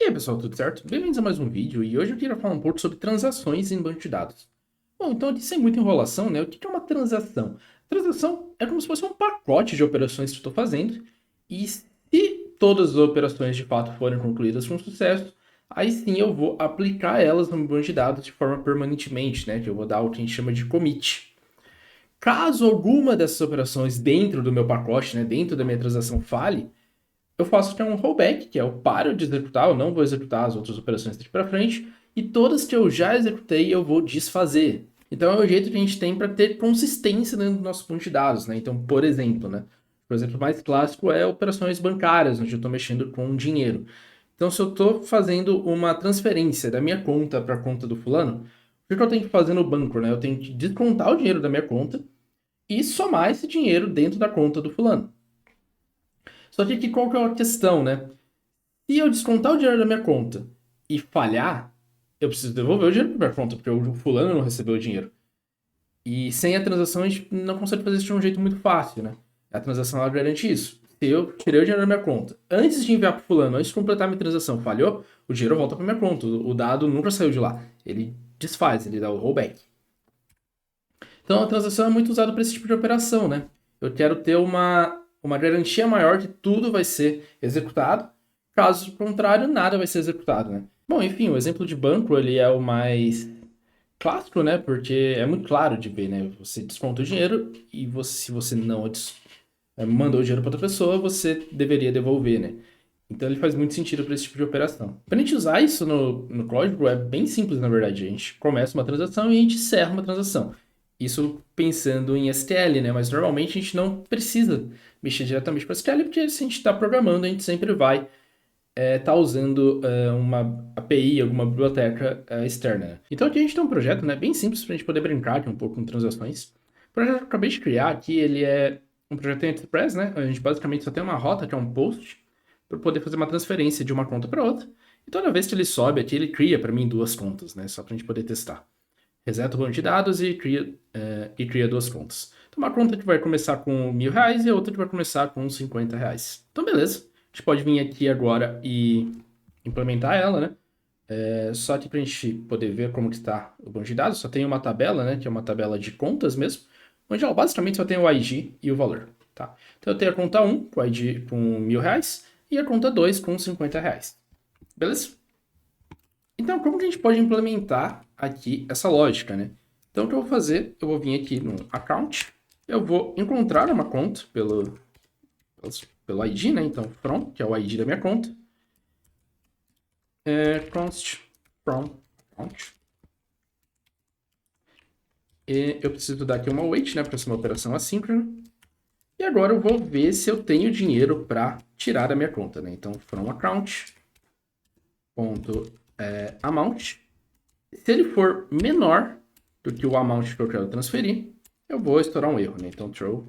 aí, pessoal, tudo certo? Bem-vindos a mais um vídeo e hoje eu queria falar um pouco sobre transações em banco de dados. Bom, então aqui sem muita enrolação, né? O que é uma transação? Transação é como se fosse um pacote de operações que eu estou fazendo e se todas as operações de fato forem concluídas com sucesso, aí sim eu vou aplicar elas no meu banco de dados de forma permanentemente, né? Que eu vou dar o que a gente chama de commit. Caso alguma dessas operações dentro do meu pacote, né, dentro da minha transação falhe, eu faço que é um rollback, que é eu paro de executar, eu não vou executar as outras operações daqui para frente, e todas que eu já executei eu vou desfazer. Então é o jeito que a gente tem para ter consistência dentro do nosso banco de dados, né? Então, por exemplo, né? O exemplo mais clássico é operações bancárias, onde eu estou mexendo com dinheiro. Então, se eu estou fazendo uma transferência da minha conta para a conta do fulano, o que eu tenho que fazer no banco, né? Eu tenho que descontar o dinheiro da minha conta e somar esse dinheiro dentro da conta do fulano. Só que aqui qual que é a questão, né? Se eu descontar o dinheiro da minha conta e falhar, eu preciso devolver o dinheiro para minha conta, porque o fulano não recebeu o dinheiro. E sem a transação a gente não consegue fazer isso de um jeito muito fácil, né? A transação ela garante isso. Se eu tirei o dinheiro da minha conta, antes de enviar para o fulano, antes de completar a minha transação, falhou, o dinheiro volta para minha conta. O dado nunca saiu de lá. Ele desfaz, ele dá o rollback. Então a transação é muito usada para esse tipo de operação, né? Eu quero ter uma garantia maior que tudo vai ser executado. Caso contrário, nada vai ser executado, né? Bom, enfim, o exemplo de banco ele é o mais clássico, né? Porque é muito claro de ver, né? Você desconta o dinheiro e se você não mandou o dinheiro para outra pessoa, você deveria devolver, né? Então ele faz muito sentido para esse tipo de operação. Para a gente usar isso no código é bem simples, na verdade. A gente começa uma transação e a gente encerra uma transação. Isso pensando em SQL, né? Mas normalmente a gente não precisa mexer diretamente com SQL, porque se a gente está programando, a gente sempre vai estar usando uma API, alguma biblioteca externa, né? Então aqui a gente tem um projeto, né, bem simples para a gente poder brincar aqui um pouco com transações. O projeto que eu acabei de criar aqui, ele é um projeto em Express, né? A gente basicamente só tem uma rota, que é um post, para poder fazer uma transferência de uma conta para outra. E toda vez que ele sobe aqui, ele cria para mim duas contas, né? Só para a gente poder testar. Reseta o banco de dados e cria duas contas. Então, uma conta que vai começar com R$ 1.000 e a outra que vai começar com R$ 50. Então, beleza. A gente pode vir aqui agora e implementar ela, né? Só que para a gente poder ver como que está o banco de dados, só tem uma tabela, né? Que é uma tabela de contas mesmo, onde ela basicamente só tem o ID e o valor, tá? Então eu tenho a conta 1 com o ID com R$ 1.000 e a conta 2 com R$ 50. Beleza? Então, como que a gente pode implementar aqui essa lógica, né? Então, o que eu vou fazer? Eu vou vir aqui no account, eu vou encontrar uma conta pelo ID, né? Então, from, que é o ID da minha conta, const from account. E eu preciso dar aqui uma wait, né? Para ser uma operação assíncrona. E agora eu vou ver se eu tenho dinheiro para tirar da minha conta, né? Então, from account, ponto, amount. Se ele for menor do que o amount que eu quero transferir, eu vou estourar um erro, né? Então, throw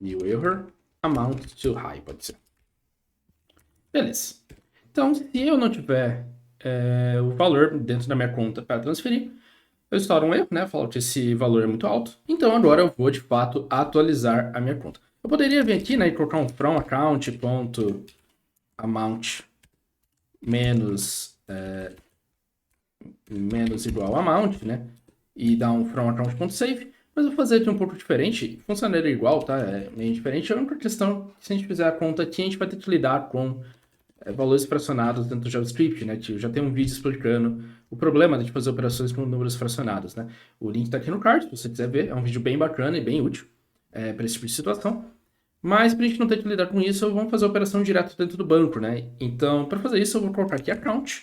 new error, amount too high, pode ser. Beleza. Então, se eu não tiver o valor dentro da minha conta para transferir, eu estouro um erro, né? Eu falo que esse valor é muito alto. Então, agora eu vou, de fato, atualizar a minha conta. Eu poderia vir aqui, né, e colocar um from account, ponto, amount, menos igual amount, né? E dar um from account.save. Mas eu vou fazer aqui um pouco diferente. Funcionaria igual, tá? É meio diferente. A única questão é que se a gente fizer a conta aqui, a gente vai ter que lidar com valores fracionados dentro do JavaScript, né? Eu já tem um vídeo explicando o problema de fazer operações com números fracionados, né? O link tá aqui no card, se você quiser ver. É um vídeo bem bacana e bem útil para esse tipo de situação. Mas para a gente não ter que lidar com isso, vamos fazer a operação direto dentro do banco, né? Então, para fazer isso, eu vou colocar aqui account.update,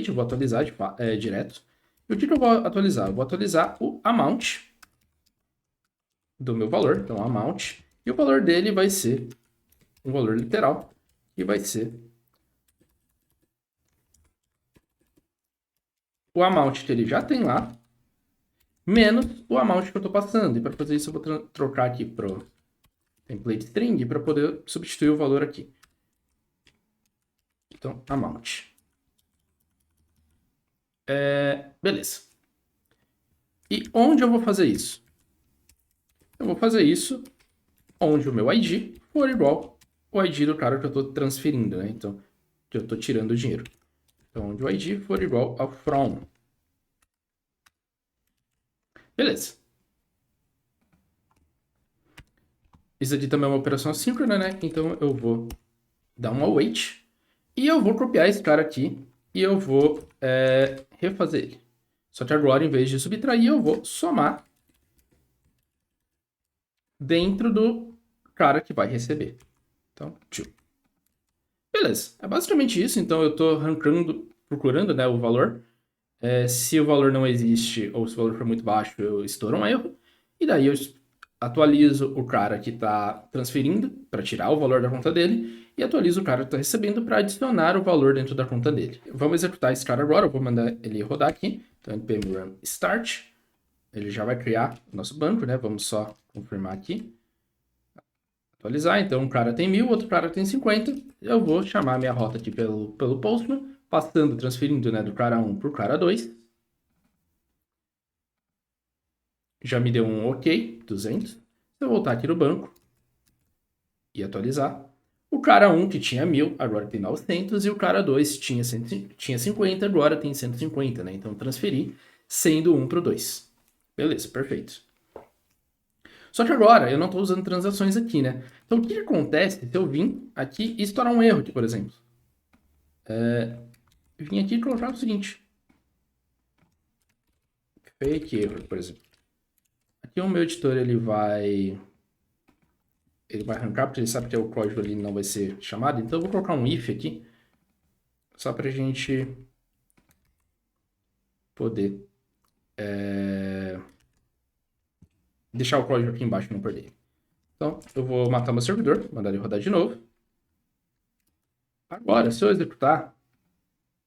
eu vou atualizar direto. E o que eu vou atualizar? Eu vou atualizar o amount do meu valor, então amount, e o valor dele vai ser um valor literal, e vai ser o amount que ele já tem lá, menos o amount que eu estou passando. E para fazer isso, eu vou trocar aqui para o template string para poder substituir o valor aqui. Então, amount. Beleza. E onde eu vou fazer isso? Eu vou fazer isso onde o meu ID for igual ao ID do cara que eu estou transferindo, né? Então, que eu estou tirando o dinheiro. Então, onde o ID for igual a from. Beleza. Isso aqui também é uma operação assíncrona, né? Então eu vou dar um await. E eu vou copiar esse cara aqui e eu vou refazer ele. Só que agora, em vez de subtrair, eu vou somar dentro do cara que vai receber. Então, tio. Beleza. É basicamente isso. Então eu estou procurando, né, o valor. Se o valor não existe ou se o valor for muito baixo, eu estouro um erro. E daí eu atualizo o cara que está transferindo para tirar o valor da conta dele e atualizo o cara que está recebendo para adicionar o valor dentro da conta dele. Vamos executar esse cara agora, eu vou mandar ele rodar aqui. Então, npm run start, ele já vai criar o nosso banco, né? Vamos só confirmar aqui. Atualizar, então um cara tem 1000, outro cara tem 50. Eu vou chamar minha rota aqui pelo Postman, passando, transferindo, né, do cara 1 para o cara 2. Já me deu um OK, 200. Se eu voltar aqui no banco e atualizar, o cara 1 que tinha 1000, agora tem 900, e o cara 2 tinha 50, agora tem 150, né? Então transferi, sendo 1 para o 2. Beleza, perfeito. Só que agora eu não estou usando transações aqui, né? Então o que acontece se eu vim aqui e estourar um erro aqui, por exemplo? Vim aqui e colocar o seguinte. Fake error, por exemplo. Aqui o meu editor ele vai arrancar, porque ele sabe que o código ali não vai ser chamado. Então eu vou colocar um if aqui, só para a gente poder deixar o código aqui embaixo e não perder. Então eu vou matar meu servidor, mandar ele rodar de novo. Agora, se eu executar,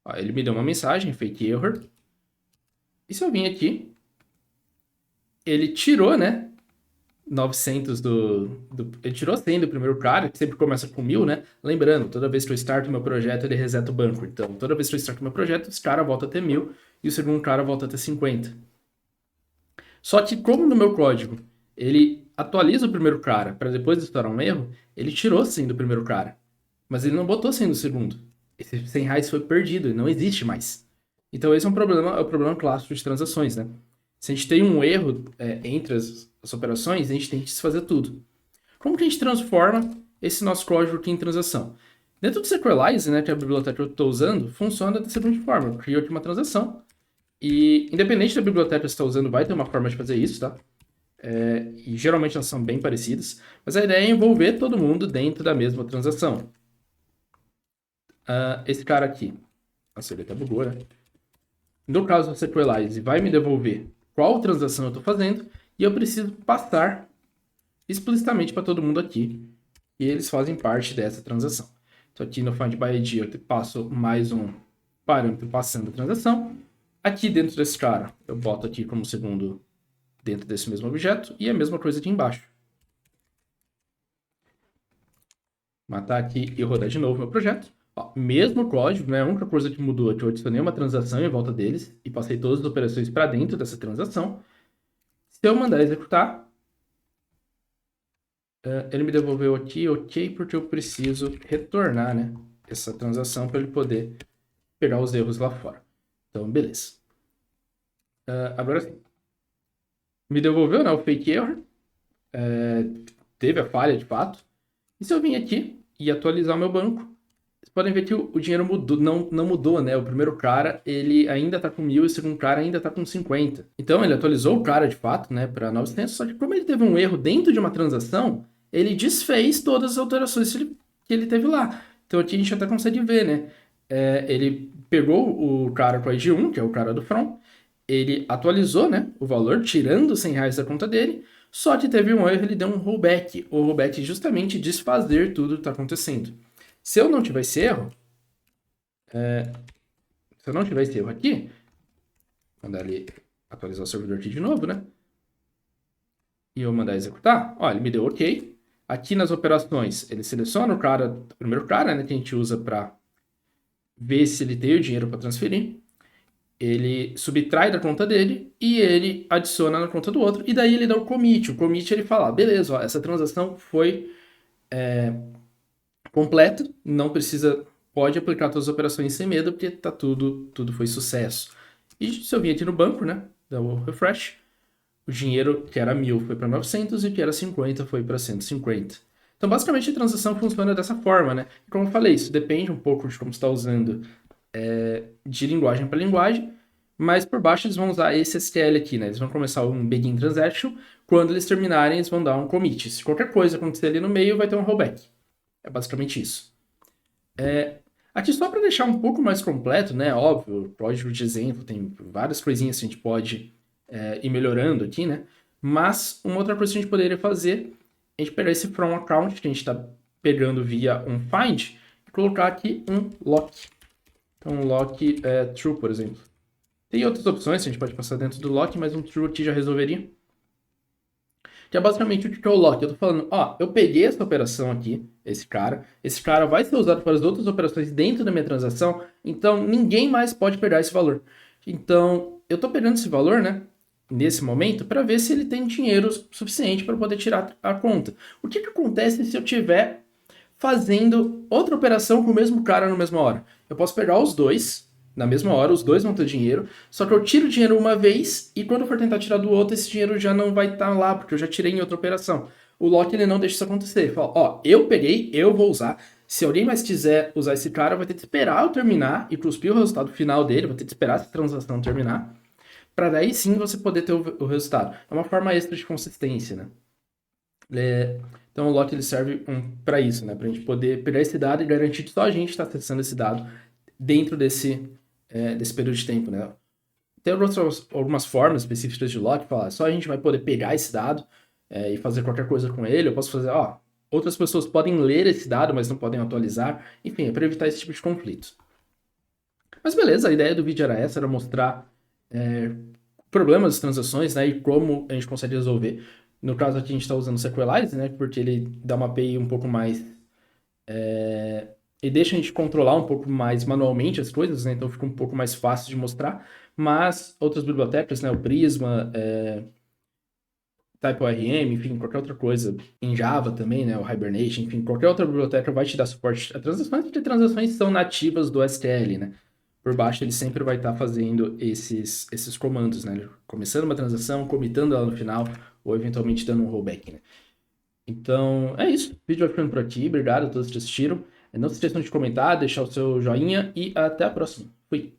ó, ele me deu uma mensagem, fake error. E se eu vir aqui, ele tirou, né, 900 ele tirou 100 do primeiro cara, que sempre começa com 1000, né? Lembrando, toda vez que eu starto meu projeto, ele reseta o banco. Então, toda vez que eu starto meu projeto, esse cara volta a ter 1000 e o segundo cara volta a ter 50. Só que, como no meu código, ele atualiza o primeiro cara para depois estourar um erro, ele tirou 100 do primeiro cara. Mas ele não botou 100 do segundo. Esse 100 reais foi perdido, ele não existe mais. Então, esse é o problema clássico de transações, né? Se a gente tem um erro entre as operações, a gente tem que desfazer tudo. Como que a gente transforma esse nosso código aqui em transação? Dentro do Sequelize, né, que é a biblioteca que eu estou usando, funciona da seguinte forma. Eu crio aqui uma transação e, independente da biblioteca que você está usando, vai ter uma forma de fazer isso, tá? E geralmente elas são bem parecidas, mas a ideia é envolver todo mundo dentro da mesma transação. Esse cara aqui, nossa, ele até bugou, né? No caso do Sequelize, vai me devolver qual transação eu estou fazendo e eu preciso passar explicitamente para todo mundo aqui e eles fazem parte dessa transação. Então aqui no Find by ID eu passo mais um parâmetro passando a transação. Aqui dentro desse cara eu boto aqui como segundo dentro desse mesmo objeto e a mesma coisa aqui embaixo. Matar aqui e rodar de novo meu projeto. Ó, mesmo código, né? A única coisa que mudou é que eu adicionei uma transação em volta deles e passei todas as operações para dentro dessa transação. Se eu mandar executar, ele me devolveu aqui, ok, porque eu preciso retornar, né, essa transação para ele poder pegar os erros lá fora. Então, beleza. Agora sim. Me devolveu, né, o fake error. Teve a falha, de fato. E se eu vim aqui e atualizar o meu banco, vocês podem ver que o dinheiro mudou, não mudou, né? O primeiro cara, ele ainda tá com 1000 e o segundo cara ainda tá com 50. Então, ele atualizou o cara, de fato, né, para 900, só que como ele teve um erro dentro de uma transação, ele desfez todas as alterações que ele teve lá. Então, aqui a gente até consegue ver, né? Ele pegou o cara com a ID1, que é o cara do From, ele atualizou, né, o valor, tirando 100 reais da conta dele, só que teve um erro, ele deu um rollback. O rollback é justamente desfazer tudo que está acontecendo. Se eu não tiver esse erro, aqui, mandar ele atualizar o servidor aqui de novo, né? E eu mandar executar, ó, ele me deu OK. Aqui nas operações, ele seleciona o primeiro cara, né, que a gente usa para ver se ele tem o dinheiro para transferir. Ele subtrai da conta dele e ele adiciona na conta do outro. E daí ele dá o commit. O commit ele fala, beleza, ó, essa transação foi completa, não precisa pode aplicar todas as operações sem medo, porque tá tudo foi sucesso. E se eu vim aqui no banco, né, dá o refresh, o dinheiro que era 1.000 foi para 900 e o que era 50 foi para 150. Então, basicamente, a transação funciona dessa forma, né? Como eu falei, isso depende um pouco de como você está usando de linguagem para linguagem, mas por baixo eles vão usar esse STL aqui, né? Eles vão começar um begin transaction, quando eles terminarem eles vão dar um commit. Se qualquer coisa acontecer ali no meio, vai ter um rollback. É basicamente isso. Aqui só para deixar um pouco mais completo, né? Óbvio, código de exemplo, tem várias coisinhas que a gente pode ir melhorando aqui, né? Mas uma outra coisa que a gente poderia fazer é a gente pegar esse from account que a gente está pegando via um find e colocar aqui um lock. Então, um lock true, por exemplo. Tem outras opções que a gente pode passar dentro do lock, mas um true aqui já resolveria. Que é basicamente o que é o lock. Eu tô falando, ó, eu peguei essa operação aqui, esse cara vai ser usado para as outras operações dentro da minha transação, então ninguém mais pode pegar esse valor. Então, eu tô pegando esse valor, né, nesse momento, para ver se ele tem dinheiro suficiente para poder tirar a conta. O que acontece se eu tiver fazendo outra operação com o mesmo cara na mesma hora? Eu posso pegar os dois na mesma hora, os dois vão ter dinheiro, só que eu tiro o dinheiro uma vez e quando eu for tentar tirar do outro, esse dinheiro já não vai estar lá, porque eu já tirei em outra operação. O lock ele não deixa isso acontecer. Ele fala, ó, eu peguei, eu vou usar. Se alguém mais quiser usar esse cara, vai ter que esperar eu terminar e cuspir o resultado final dele, vai ter que esperar essa transação terminar, para daí sim você poder ter o resultado. É uma forma extra de consistência, né? Então o lock ele serve para isso, né? Para a gente poder pegar esse dado e garantir que só a gente está acessando esse dado dentro desse período de tempo, né? Tem algumas formas específicas de lock, falar, só a gente vai poder pegar esse dado e fazer qualquer coisa com ele. Eu posso fazer, ó, outras pessoas podem ler esse dado, mas não podem atualizar. Enfim, é para evitar esse tipo de conflito. Mas beleza, a ideia do vídeo era essa, era mostrar problemas das transações, né, e como a gente consegue resolver. No caso aqui a gente está usando o Sequelize, né, porque ele dá uma API um pouco mais e deixa a gente controlar um pouco mais manualmente as coisas, né? Então fica um pouco mais fácil de mostrar. Mas outras bibliotecas, né? O Prisma, TypeORM, enfim, qualquer outra coisa, em Java também, né? O Hibernation, enfim, qualquer outra biblioteca vai te dar suporte a transações, porque transações são nativas do SQL, né? Por baixo ele sempre vai estar fazendo esses comandos, né? Começando uma transação, comitando ela no final, ou eventualmente dando um rollback, né? Então, é isso. O vídeo vai ficando por aqui. Obrigado a todos que assistiram. Não se esqueçam de comentar, deixar o seu joinha e até a próxima. Fui!